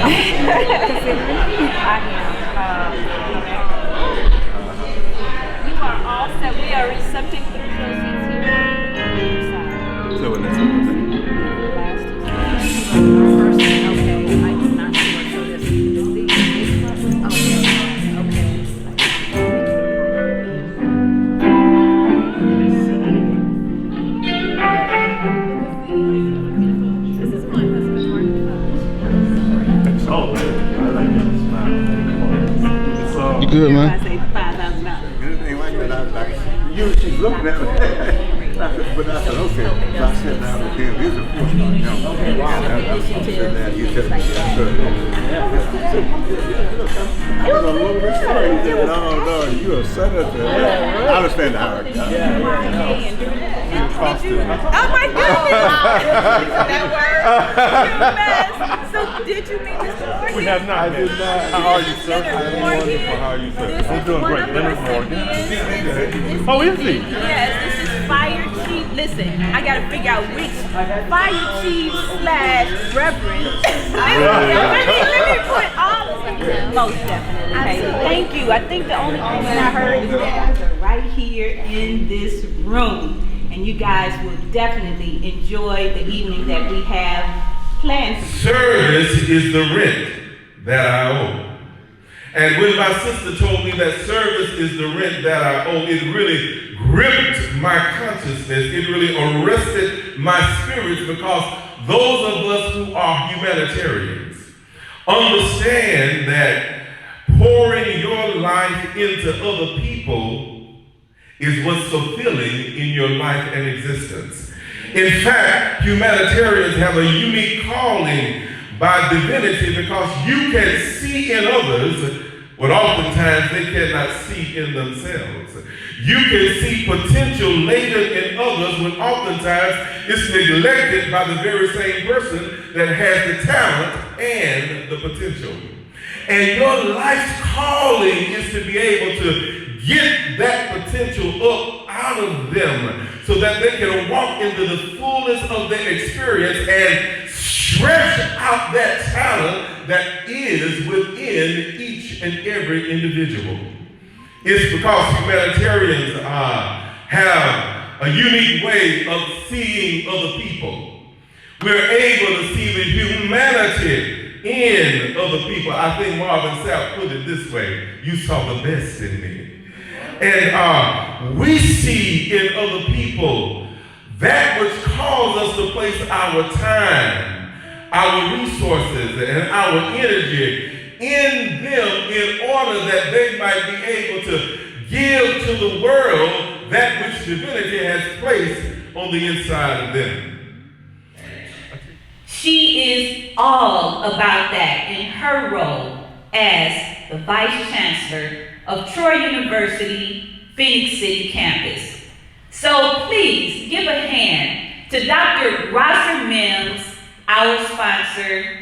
You are all set. We are accepting the proceeds here on your side. So when that's what First, okay, I'm not sure. So this You good, man? I say $5,000. She's looking at me. But I said, okay. So I sat down with him. He's a force young man. I sat down. He said, yes, sir. I was a little bit sorry. He said, no, you're a senator. I understand the hierarchy. Oh my goodness! That word? So did you meet Mr. Morgan? We have not. I did not. How are you, sir? I'm wonderful. How are you, sir? I'm doing great. Leonard Morgan. Oh, is he? Yes, this is Fire Chief. Listen, I gotta figure out which Fire Chief / Reverend. Let me put all of them. Most definitely. Okay, thank you. I think the only thing that I heard is that they're right here in this room. And you guys will definitely enjoy the evening that we have planned. Service is the rent that I owe. And when my sister told me that service is the rent that I owe, it really gripped my consciousness. It really arrested my spirits, because those of us who are humanitarians understand that pouring your life into other people is what's fulfilling in your life and existence. In fact, humanitarians have a unique calling by divinity, because you can see in others what oftentimes they cannot see in themselves. You can see potential later in others when oftentimes it's neglected by the very same person that has the talent and the potential. And your life's calling is to be able to get that potential up out of them so that they can walk into the fullness of their experience and stretch out that talent that is within each and every individual. It's because humanitarians have a unique way of seeing other people. We're able to see the humanity in other people. I think Marvin Sapp put it this way: you saw the best in me. And we see in other people that which calls us to place our time, our resources, and our energy in them in order that they might be able to give to the world that which divinity has placed on the inside of them. She is all about that in her role as the Vice Chancellor of Troy University, Phoenix City campus. So please give a hand to Dr. Roger Mims, our sponsor.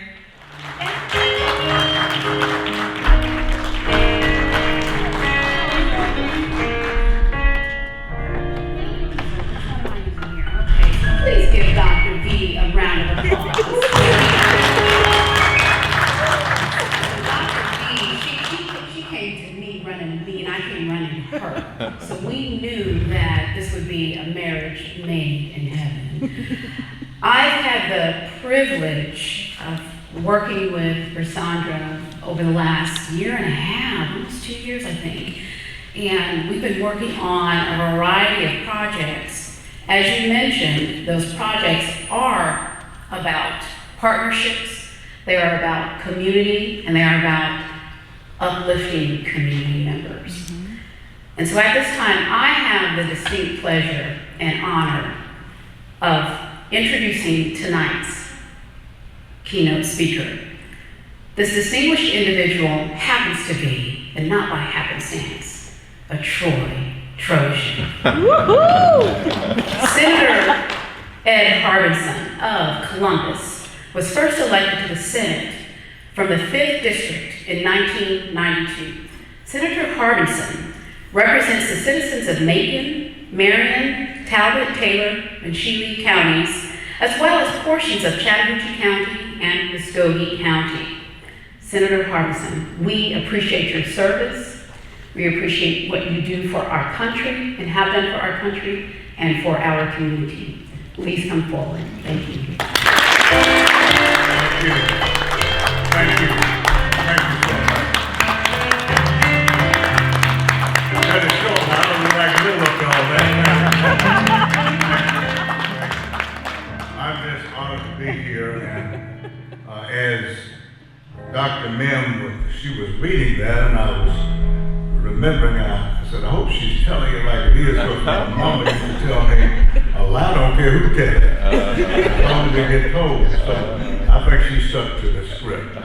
Please give Dr. V a round of applause. Dr. V, she came to me running to me, and I came running to her. So we knew that this would be a marriage made in heaven. I've had the privilege of working with Cassandra over the last year and a half, almost 2 years, I think. And we've been working on a variety of projects. As you mentioned, those projects are about partnerships, they are about community, and they are about uplifting community members. Mm-hmm. And so at this time, I have the distinct pleasure and honor of introducing tonight's keynote speaker. This distinguished individual happens to be, and not by happenstance, a Trojan. Senator Ed Harbison of Columbus was first elected to the Senate from the 5th District in 1992. Senator Harbison represents the citizens of Macon, Marion, Talbot, Taylor, and Shealy counties, as well as portions of Chattahoochee County and Muskogee County. Senator Harbison, we appreciate your service. We appreciate what you do for our country and have done for our country and for our community. Please come forward. Thank you. Thank you. Thank you. Thank you so much. That is short. I don't look like a little up to all that. I'm just honored to be here, and as Dr. Mim, she was reading that, and I was remembering, I said, I hope she's telling it like it is, because my mama used to tell me, oh, I don't care who tells it, as long as they get told. So I think she stuck to the script.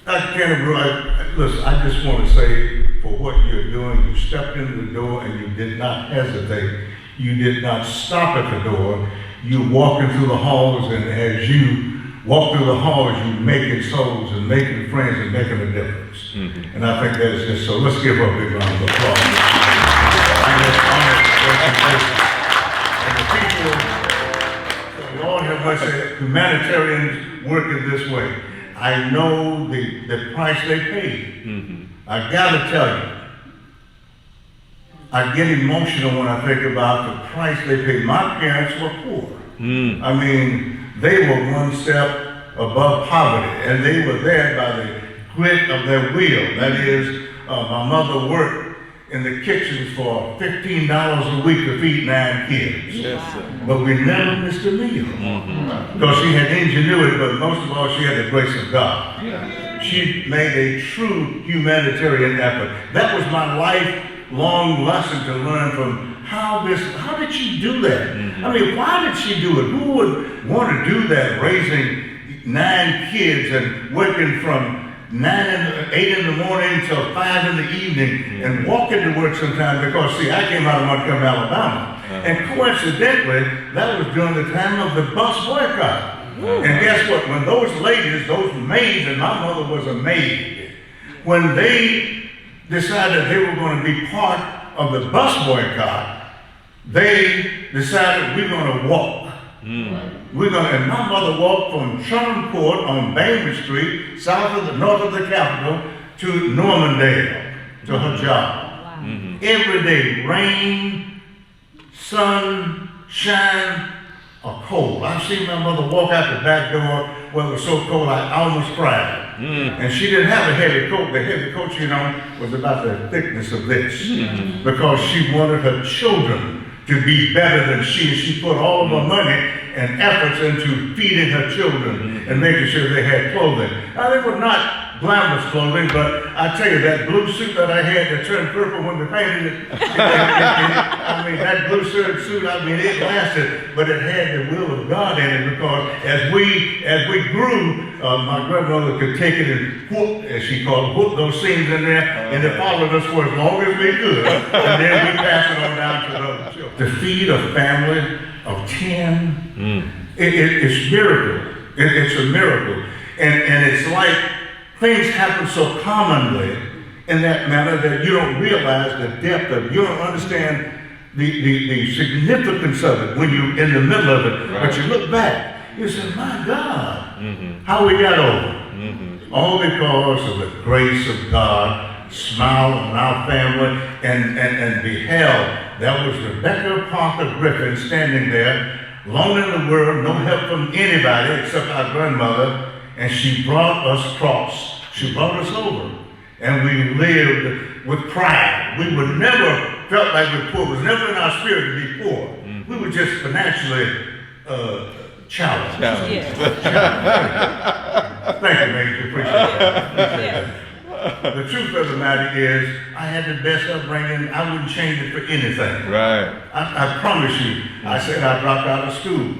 Dr. Canterbury, listen, I just want to say, for what you're doing, you stepped into the door and you did not hesitate. You did not stop at the door. You walking through the halls, and as you walk through the halls, you making souls and making friends and making a difference. And I think that is just so. Let's give her a big round of applause. I'm just honored to work with you. And the people, Lord have mercy, humanitarians working this way. I know the price they paid. I gotta tell you, I get emotional when I think about the price they paid. My parents were poor. I mean, they were one step above poverty, and they were there by the grit of their will. That is, my mother worked in the kitchens for $15 a week to feed 9 kids. Yes, sir. But we never missed a meal. Because she had ingenuity, but most of all, she had the grace of God. She made a true humanitarian effort. That was my lifelong lesson to learn from how did she do that? I mean, why did she do it? Who would want to do that, raising 9 kids and working from 8 in the morning till 5 in the evening and walking to work sometimes? Because see, I came out of Montgomery, Alabama, and coincidentally, that was during the time of the bus boycott. And guess what? When those ladies, those maids, and my mother was a maid, when they decided they were going to be part of the bus boycott, they decided we're going to walk. And my mother walked from Sherman Court on Bainbridge Street, north of the Capitol, to Normandale, to her job. Every day, rain, sun, shine, or cold. I've seen my mother walk out the back door where it was so cold I almost cried. And she didn't have a heavy coat. The heavy coat, was about the thickness of this. Because she wanted her children to be better than she. She put all of her money and efforts into feeding her children and making sure they had clothing. Now, they were not glamorous clothing, but I tell you, that blue suit that I had that turned purple when they painted it, I mean, that blue suit, it lasted, but it had the will of God in it, because as we grew, my grandmother could take it and whoop, as she called it, whoop those seams in there, and it followed us for as long as we could, and then we passed it on down to the other children. To feed a family of 10, it's miracle. It's a miracle. And it's like things happen so commonly in that manner that you don't realize the depth of it. You don't understand the significance of it when you're in the middle of it. Right. But you look back, you say, my God, how we got over. All because of the grace of God smiled on our family and beheld. That was Rebecca Parker Griffin standing there, alone in the world, no help from anybody except our grandmother, and she brought us across. She brought us over, and we lived with pride. We would never felt like we were poor. It was never in our spirit to be poor. We were just financially challenged. Thank you, Major. Appreciate that. The truth of the matter is, I had the best upbringing. I wouldn't change it for anything. Right. I promise you. I said I dropped out of school.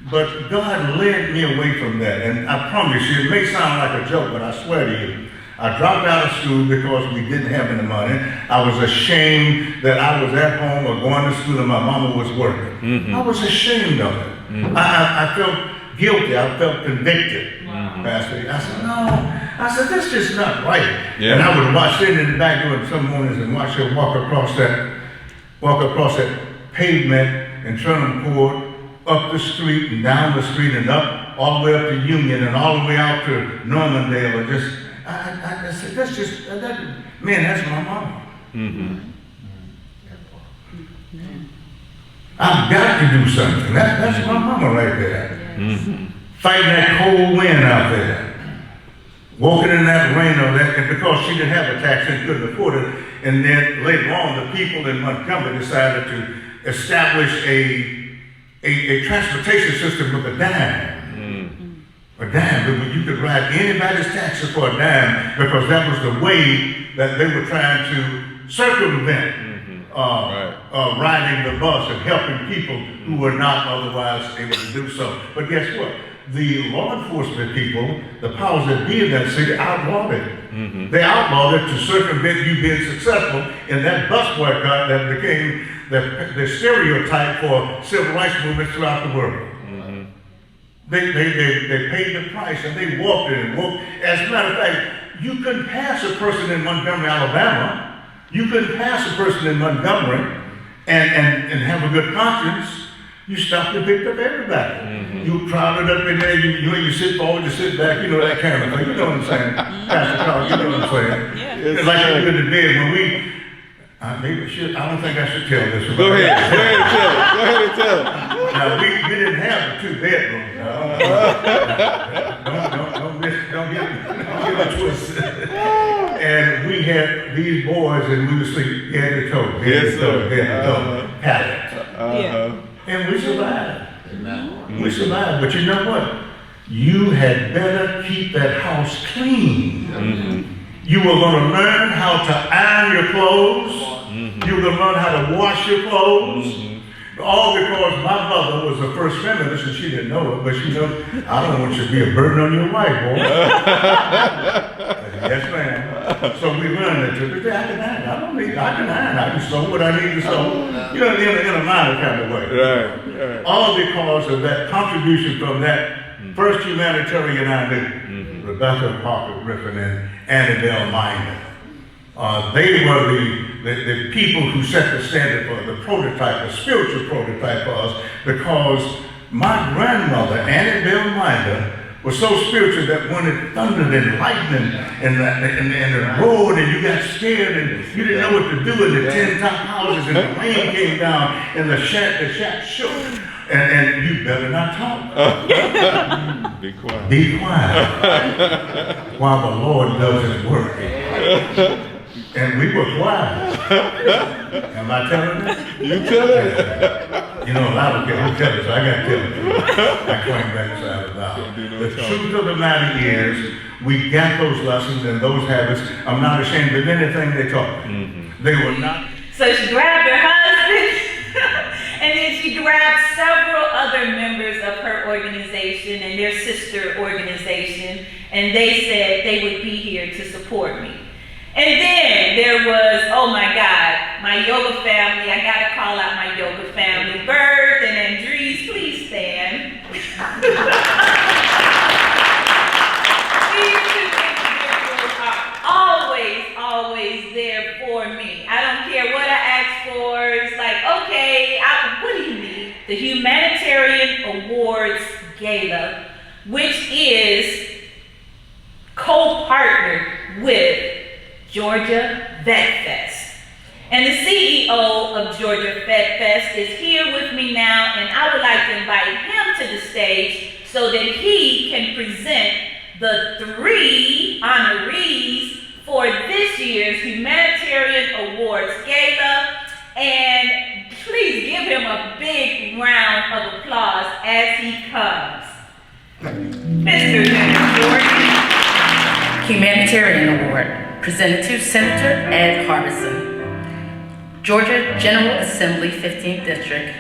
But God led me away from that. And I promise you, it may sound like a joke, but I swear to you, I dropped out of school because we didn't have any money. I was ashamed that I was at home or going to school and my mama was working. I was ashamed of it. I felt guilty. I felt convicted. Pastor, I said, no. I said, that's just not right. And I would watch, sitting in the back door some mornings and watch her walk across that pavement in Trinum Court, up the street and down the street and up all the way up to Union and all the way out to Normandale, or just, I said, that's just, man, that's my mama. I've got to do something. That's my mama right there. Fighting that cold wind out there. Walking in that rain or that, and because she didn't have a taxi and couldn't afford it. And then later on, the people in Montgomery decided to establish a transportation system with a dime. A dime, but you could ride anybody's taxi for a dime, because that was the way that they were trying to circumvent riding the bus and helping people who were not otherwise able to do so. But guess what? The law enforcement people, the powers that be in that city, outlawed it. They outlawed it to circumvent you being successful in that bus boycott that became the stereotype for civil rights movements throughout the world. They paid the price and they walked it and walked. As a matter of fact, you couldn't pass a person in Montgomery, Alabama. You couldn't pass a person in Montgomery and have a good conscience. You stopped and picked up everybody. You crowded up in there, you sit forward, you sit back, you know, that kind of thing. You know what I'm saying? Pastor Carl, you know what I'm saying? It's like you did the bed when we, maybe I don't think I should tell this. Go ahead and tell it. Now, we didn't have the 2 bedrooms. Don't get it twisted. And we had these boys, and we would sleep head to toe, head to toe, pallets. And we survived. We survived. But you know what? You had better keep that house clean. You were going to learn how to iron your clothes. You were going to learn how to wash your clothes. All because my mother was the first feminist, and she didn't know it, but she knows, I don't want you to be a burden on your wife, boy. Yes, ma'am. So we learned that I can iron. I can iron. I can sew what I need to sew. You know, in a minor kind of way. Right. All because of that contribution from that first humanitarian I knew, Rebecca Parker Griffin and Annabelle Minor. They were the people who set the standard for the prototype, the spiritual prototype for us, because my grandmother, Annabelle Minor, was so spiritual that when it thundered and lightning and it roared and you got scared and you didn't know what to do in the 10 top houses and the rain came down and the shack shook, and you better not talk. Be quiet. Be quiet while the Lord does his work. And we were quiet. Am I telling it? You tell it. You know, a lot of people tell it, so I got to tell it. I claim back side of the truth of the matter is, we got those lessons and those habits. I'm not ashamed of anything they taught me. They were not. So she grabbed her husband, and then she grabbed several other members of her organization and their sister organization, and they said they would be here to support me. And then there was, oh my God, my yoga family. I gotta call out my yoga family. Bert and Andres, please stand. These 2 individuals are always there for me. I don't care what I ask for. It's like, okay, what do you need? The Humanitarian Awards Gala, which is co-partnered with Georgia Vet Fest. And the CEO of Georgia Vet Fest is here with me now, and I would like to invite him to the stage so that he can present the 3 honorees for this year's Humanitarian Awards Gala. And please give him a big round of applause as he comes. Mr. Jordan. Humanitarian Award, presented to Senator Ed Harbison, Georgia General Assembly, 15th District.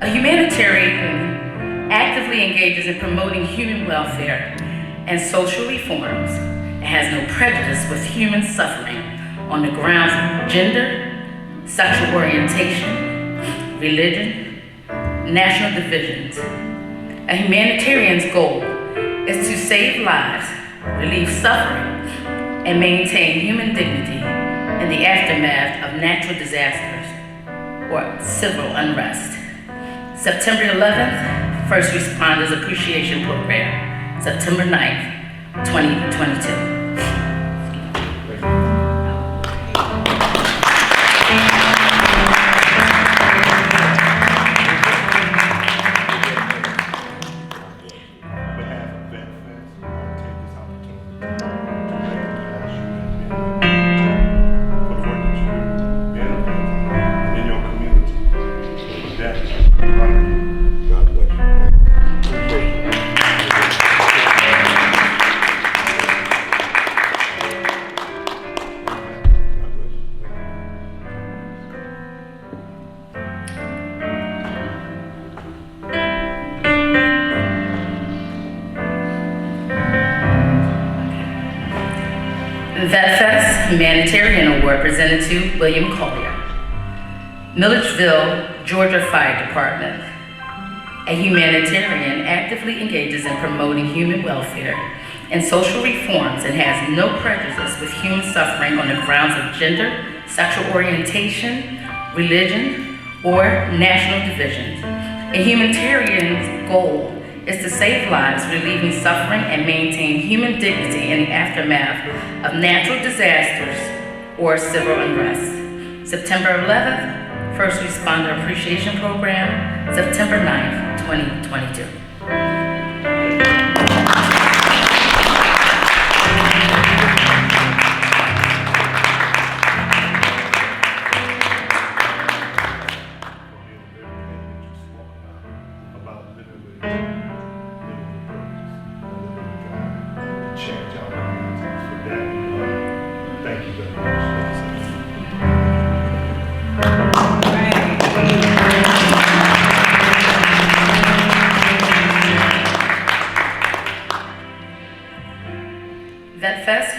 A humanitarian actively engages in promoting human welfare and social reforms and has no prejudice with human suffering on the grounds of gender, sexual orientation, religion, national divisions. A humanitarian's goal is to save lives, relieve suffering, and maintain human dignity in the aftermath of natural disasters or civil unrest. September 11th First Responders Appreciation Program, September 9th, 2022. Humanitarian Award presented to Will Collier. Milledgeville, Georgia Fire Department. A humanitarian actively engages in promoting human welfare and social reforms and has no prejudice with human suffering on the grounds of gender, sexual orientation, religion, or national divisions. A humanitarian's goal is to save lives, relieving suffering, and maintain human dignity in the aftermath of natural disasters or civil unrest. September 11th, First Responder Appreciation Program, September 9th, 2022.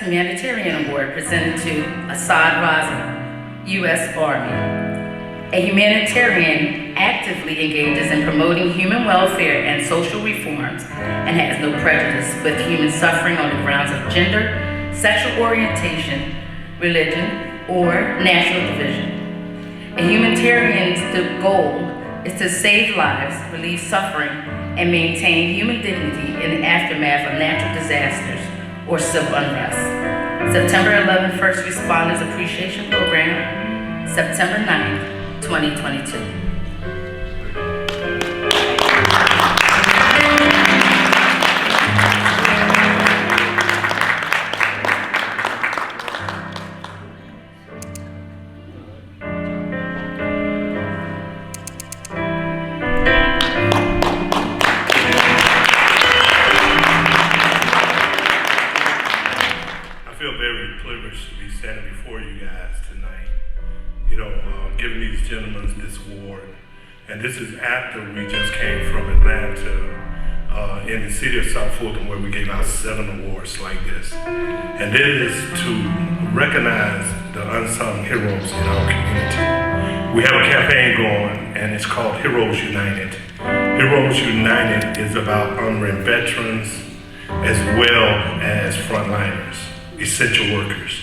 Humanitarian Award presented to Assad Raza, U.S. Army. A humanitarian actively engages in promoting human welfare and social reforms and has no prejudice with human suffering on the grounds of gender, sexual orientation, religion, or national division. A humanitarian's goal is to save lives, relieve suffering, and maintain human dignity in the aftermath of natural disasters or civil unrest. September 11th, First Responders Appreciation Program, September 9th, 2022. And this is after we just came from Atlanta in the city of South Fulton, where we gave out 7 awards like this. And it is to recognize the unsung heroes in our community. We have a campaign going, and it's called Heroes United. Heroes United is about honoring veterans as well as frontliners, essential workers.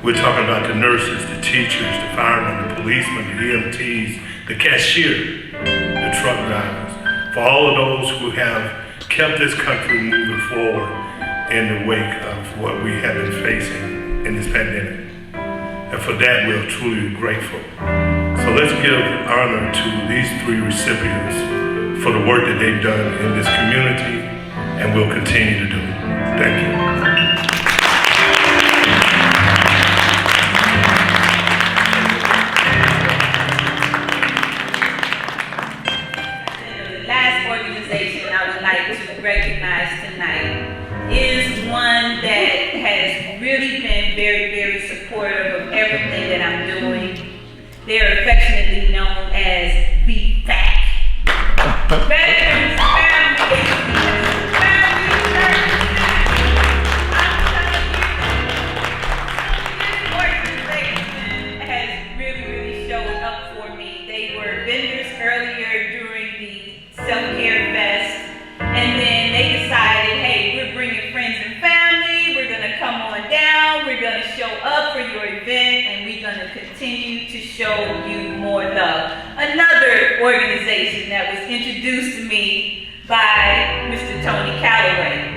We're talking about the nurses, the teachers, the firemen, the policemen, the EMTs, the cashier, the truck drivers, for all of those who have kept this country moving forward in the wake of what we have been facing in this pandemic. And for that, we're truly grateful. So let's give honor to these 3 recipients for the work that they've done in this community and will continue to do. Thank you. Recognize tonight is one that has really been very, very supportive of everything that I'm doing. They're affectionately known as BFAC. Veterans Family Services. This organization has really showed up for me. They were vendors earlier during the self-care fest. And then they decided, hey, we're bringing friends and family, we're going to come on down, we're going to show up for your event, and we're going to continue to show you more love. Another organization that was introduced to me by Mr. Tony Calloway.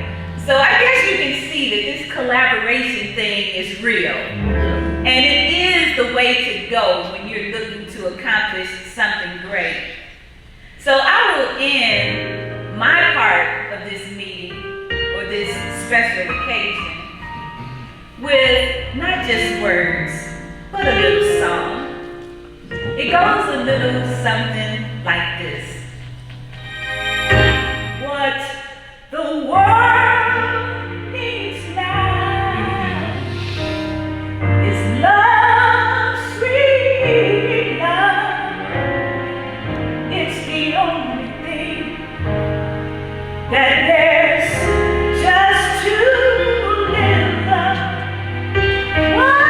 So I guess you can see that this collaboration thing is real. And it is the way to go when you're looking to accomplish something great. So I will end my part of this meeting, or this special occasion, with not just words, but a little song. It goes a little something like this. What the world needs now is love, sweet love. It's the only thing that there's just too little of. What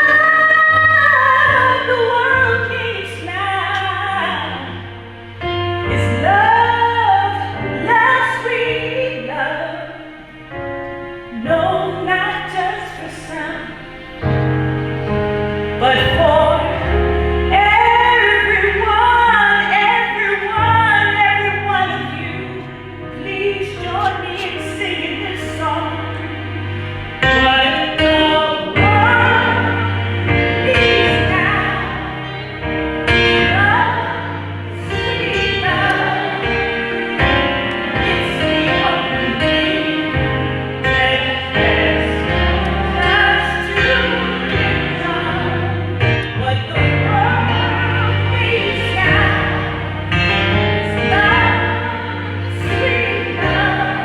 the world needs now is love, love, sweet love. No, not just for some, but for everyone, every one of you. Please join me in singing this song. What the world needs now is love, sweet love. It's the only thing that there's just too little of. What the world needs now is love, sweet love.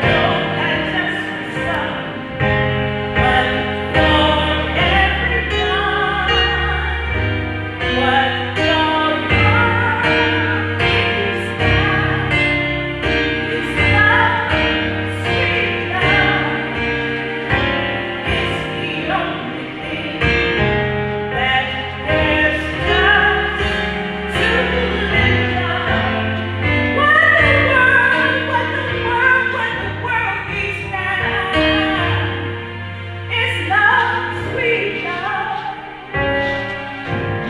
No, not just for some, but for everyone. What the world needs now is love, sweet love. It's the only thing that there's just too little of. What the world needs now is love, sweet love.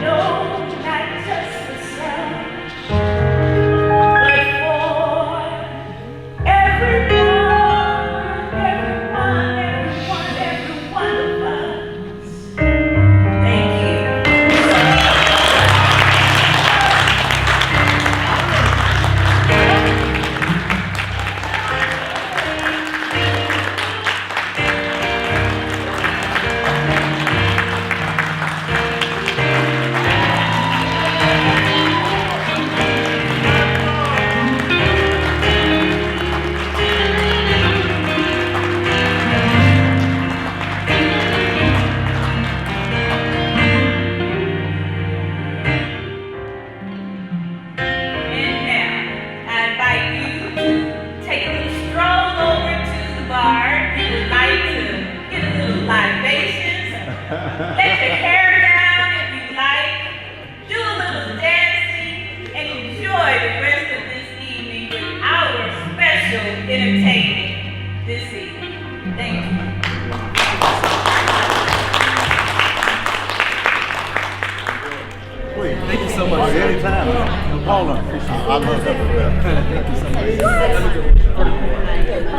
No, not just for some, but for everyone, every one of us. Thank you. And now, I invite you to take a little stroll over to the bar. If you would like to get a little libations, let your hair down if you like, do a little dancing, and enjoy the rest of this evening with our special entertainment this evening. Thank you. Please. Thank you so much. Anytime. Paula, I love that. What?